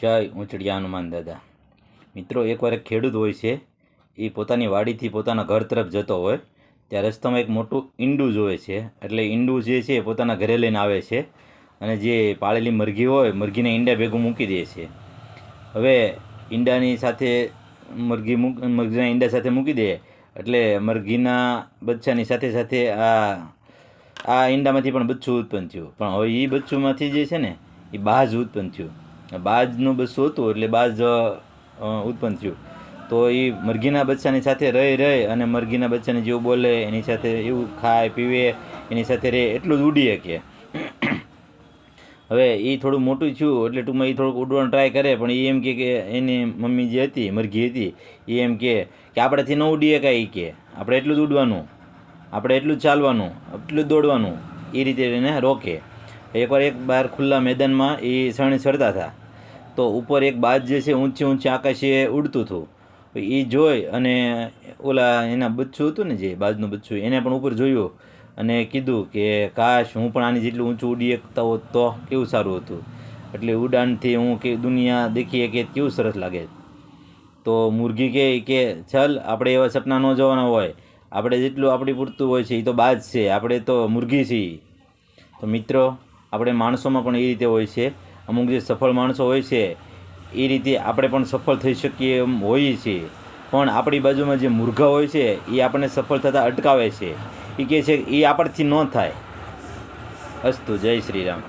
જય ઊંચડિયા હનુમાન દાદા. મિત્રો, એકવાર એક ખેડૂત હોય છે, એ પોતાની વાડીથી પોતાના ઘર તરફ જતો હોય ત્યાં રસ્તામાં એક મોટું ઈંડું જોવે છે. એટલે ઈંડું જે છે પોતાના ઘરે લઈને આવે છે અને જે પાળેલી મરઘી હોય મરઘીને ઈંડા ભેગું મૂકી દે છે. હવે ઈંડાની સાથે મરઘીના ઈંડા સાથે મૂકી દે એટલે મરઘીના બચ્ચાની સાથે સાથે આ ઈંડામાંથી પણ બચ્ચું ઉત્પન્ન થયું. પણ હવે એ બચ્ચુંમાંથી જે છે ને એ બાજ ઉત્પન્ન થયું. બાજનું બચ્ચું હતું એટલે બાજ ઉત્પન્ન થયું. તો એ મરઘીના બચ્ચાની સાથે રહી અને મરઘીના બચ્ચાને જેવું બોલે એની સાથે એવું ખાય પીવે એની સાથે રહે એટલું જ ઉડી શકે. હવે એ થોડું મોટું થયું એટલે ટૂંકમાં એ થોડુંક ઉડવાનો ટ્રાય કરે, પણ એ એમ કે એની મમ્મી જે હતી મરઘી હતી એ એમ કે આપણાથી ન ઉડી શકાય. એ કે આપણે એટલું જ ઉડવાનું, આપણે એટલું જ ચાલવાનું, એટલું જ દોડવાનું, એ રીતે એને રોકે. એકવાર એક બહાર ખુલ્લા મેદાનમાં એ સણી ચડતા હતા તો ઉપર એક બાજ જે છે ઊંચી આકાશે ઉડતું હતું. એ જોઈ અને ઓલા એના બચ્ચું હતું ને જે બાજનું બચ્ચું એને પણ ઉપર જોયું અને કીધું કે કાશ હું પણ આની જેટલું ઊંચું ઉડી શકતા હોત તો કેવું સારું હતું. એટલે ઉડાનથી હું કે દુનિયા દેખીએ કે કેવું સરસ લાગે. તો મુરઘી કે ચાલ આપણે એવા સપના ન જોવાના હોય, આપણે જેટલું આપણી પૂરતું હોય છે એ તો બાજ છે, આપણે તો મુરઘી છીએ. તો મિત્રો, આપણે માણસોમાં પણ એ રીતે હોય છે. અમુક જે સફળ માણસો હોય છે એ રીતે આપણે પણ સફળ થઈ શકીએ એમ હોઈએ છીએ, પણ આપણી બાજુમાં જે મૂર્ખા હોય છે એ આપણને સફળ થતાં અટકાવે છે. એ કહે છે એ આપણથી ન થાય. અસ્તુ. જય શ્રી રામ.